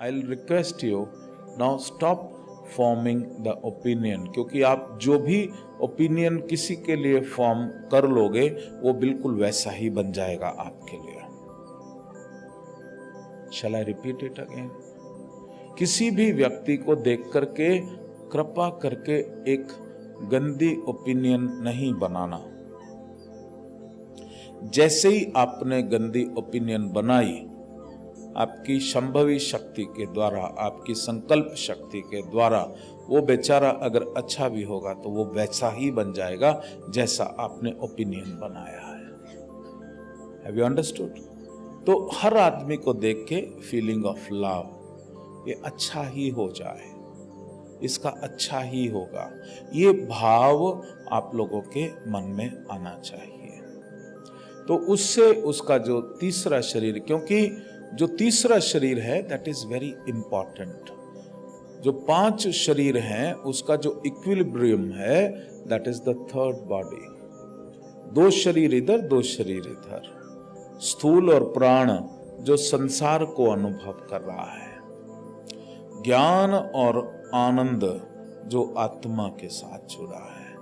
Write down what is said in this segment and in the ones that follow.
I will request you now stop forming the opinion, क्योंकि आप जो भी ओपिनियन किसी के लिए फॉर्म कर लोगे वो बिल्कुल वैसा ही बन जाएगा आपके लिए। शैल आई रिपीट इट अगेन? किसी भी व्यक्ति को देख करके कृपा करके एक गंदी ओपिनियन नहीं बनाना। जैसे ही आपने गंदी ओपिनियन बनाई, आपकी संभवी शक्ति के द्वारा, आपकी संकल्प शक्ति के द्वारा वो बेचारा अगर अच्छा भी होगा तो वो वैसा ही बन जाएगा जैसा आपने ओपिनियन बनाया है। Have you understood? तो हर आदमी को देख के फीलिंग ऑफ लव, ये अच्छा ही हो जाए, इसका अच्छा ही होगा, ये भाव आप लोगों के मन में आना चाहिए। तो उससे उसका जो तीसरा शरीर, क्योंकि जो तीसरा शरीर है दैट इज वेरी इंपॉर्टेंट। जो 5 शरीर हैं उसका जो इक्विलिब्रियम है that is the third body. 2 शरीर इधर, 2 शरीर इधर, स्थूल और प्राण जो संसार को अनुभव कर रहा है, ज्ञान और आनंद जो आत्मा के साथ जुड़ा है,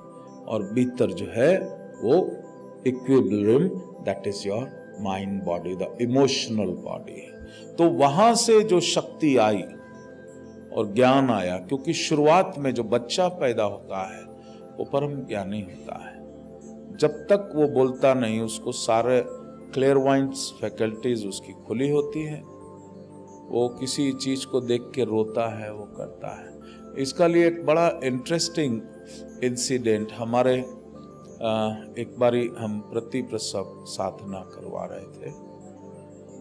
और भीतर जो है वो equilibrium that is your mind body, the emotional body. तो वहां से जो शक्ति आई और ज्ञान आया, क्योंकि शुरुआत में जो बच्चा पैदा होता है वो परम ज्ञानी होता है। जब तक वो बोलता नहीं उसको सारे क्लेयरवाइंट्स फैकल्टीज उसकी खुली होती है, वो किसी चीज को देख के रोता है, वो करता है। इसका लिए एक बड़ा इंटरेस्टिंग इंसिडेंट, हमारे एक बारी हम प्रति प्रसव साधना करवा रहे थे,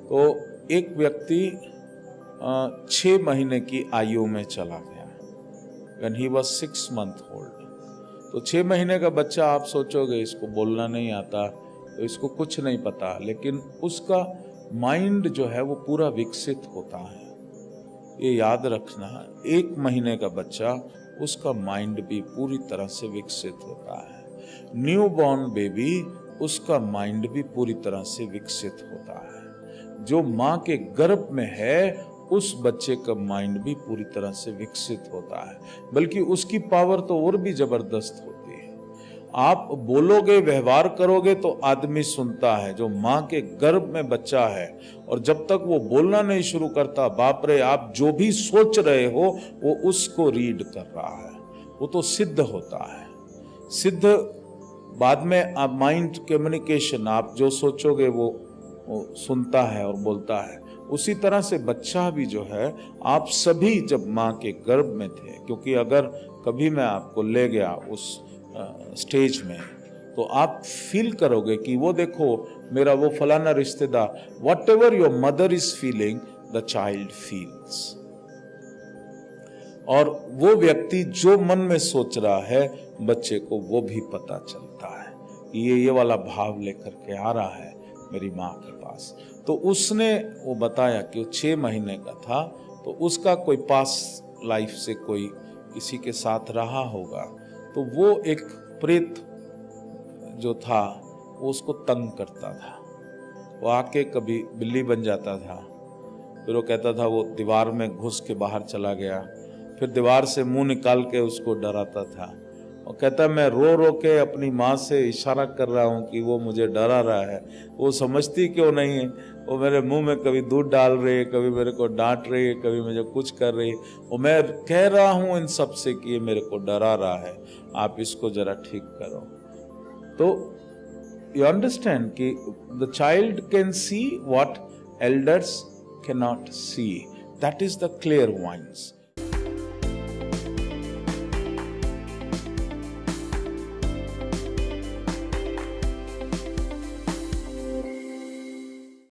तो एक व्यक्ति 6 महीने की आयु में चला गया, when he was 6 month old। तो 6 महीने का बच्चा, आप सोचोगे इसको बोलना नहीं आता तो इसको कुछ नहीं पता, लेकिन उसका माइंड जो है वो पूरा विकसित होता है। ये याद रखना, 1 महीने का बच्चा, उसका माइंड भी पूरी तरह से विकसित होता है। न्यू बॉर्न बेबी, उसका माइंड भी पूरी तरह से विकसित होता है। जो माँ के गर्भ में है उस बच्चे का माइंड भी पूरी तरह से विकसित होता है, बल्कि उसकी पावर तो और भी जबरदस्त होती है। आप बोलोगे, व्यवहार करोगे तो आदमी सुनता है। जो माँ के गर्भ में बच्चा है और जब तक वो बोलना नहीं शुरू करता, बाप रे, आप जो भी सोच रहे हो वो उसको रीड कर रहा है, वो तो सिद्ध होता है। सिद्ध बाद में आप माइंड कम्युनिकेशन, आप जो सोचोगे वो सुनता है और बोलता है। उसी तरह से बच्चा भी जो है, आप सभी जब माँ के गर्भ में थे, क्योंकि अगर कभी मैं आपको ले गया उस स्टेज में तो आप फील करोगे कि वो देखो मेरा वो फलाना रिश्तेदार, what ever your mother is feeling the child feels. और वो व्यक्ति जो मन में सोच रहा है बच्चे को वो भी पता चलता है कि ये वाला भाव लेकर के आ रहा है मेरी माँ के पास। तो उसने वो बताया कि वो 6 महीने का था, तो उसका कोई पास लाइफ से कोई किसी के साथ रहा होगा, तो वो एक प्रेत जो था वो उसको तंग करता था। वो आके कभी बिल्ली बन जाता था, फिर वो कहता था वो दीवार में घुस के बाहर चला गया, फिर दीवार से मुंह निकाल के उसको डराता था। और कहता मैं रो रो के अपनी माँ से इशारा कर रहा हूँ कि वो मुझे डरा रहा है, वो समझती क्यों नहीं है। वो मेरे मुंह में कभी दूध डाल रही है, कभी मेरे को डांट रही है, कभी मुझे कुछ कर रही है, और मैं कह रहा हूँ इन सब से कि ये मेरे को डरा रहा है, आप इसको जरा ठीक करो। तो यू अंडरस्टैंड कि the child can see what elders can not see, that is the clear wines.